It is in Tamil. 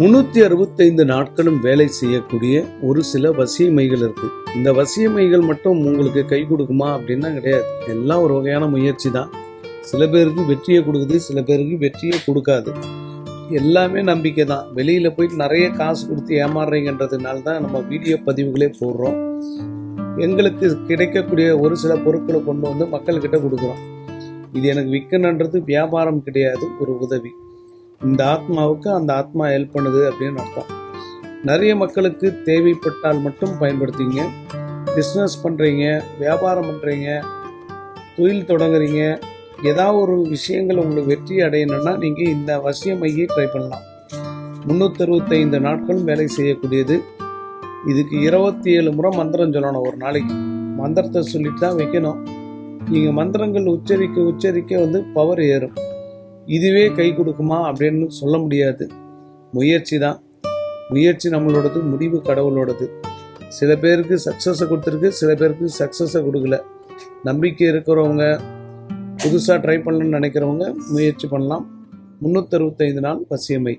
365 நாட்களும் வேலை செய்யக்கூடிய ஒரு சில வசியமைகள் இருக்கு. இந்த வசியமைகள் மட்டும் உங்களுக்கு கை கொடுக்குமா அப்படின்னா கிடையாது. எல்லாம் ஒரு வகையான முயற்சி தான். சில பேருக்கு வெற்றியை கொடுக்குது, சில பேருக்கு வெற்றியை கொடுக்காது. எல்லாமே நம்பிக்கை தான். வெளியில போயிட்டு நிறைய காசு கொடுத்து ஏமாறுறீங்கன்றதுனால தான் நம்ம வீடியோ பதிவுகளே போடுறோம். எங்களுக்கு கிடைக்கக்கூடிய ஒரு சில பொருட்களை கொண்டு வந்து மக்கள்கிட்ட கொடுக்குறோம். இது எனக்கு விற்கணுன்றது வியாபாரம் கிடையாது, ஒரு உதவி. இந்த ஆத்மாவுக்கு அந்த ஆத்மா ஹெல்ப் பண்ணுது அப்படின்னு அர்த்தம். நிறைய மக்களுக்கு தேவைப்பட்டால் மட்டும் பயன்படுத்திங்க. பிஸ்னஸ் பண்ணுறீங்க, வியாபாரம் பண்ணுறீங்க, தொழில் தொடங்குறீங்க, ஏதாவது ஒரு விஷயங்கள் உங்களுக்கு வெற்றி அடையணும்னா நீங்கள் இந்த வசியமையை ட்ரை பண்ணலாம். 365 நாட்களும் வேலை செய்யக்கூடியது. இதுக்கு 27 முறை மந்திரம் சொல்லணும் ஒரு நாளைக்கு. மந்திரத்தை சொல்லிட்டு தான் வைக்கணும். நீங்கள் மந்திரங்கள் உச்சரிக்க பவர் ஏறும். இதுவே கை கொடுக்குமா அப்படின்னு சொல்ல முடியாது. முயற்சி தான். முயற்சி நம்மளோடது, முடிவு கடவுளோடது. சில பேருக்கு சக்ஸஸை கொடுத்துருக்கு, சில பேருக்கு சக்ஸஸை கொடுக்கல. நம்பிக்கை இருக்கிறவங்க, புதுசாக ட்ரை பண்ணணும்னு நினைக்கிறவங்க முயற்சி பண்ணலாம். 365 நாள் வசியமை.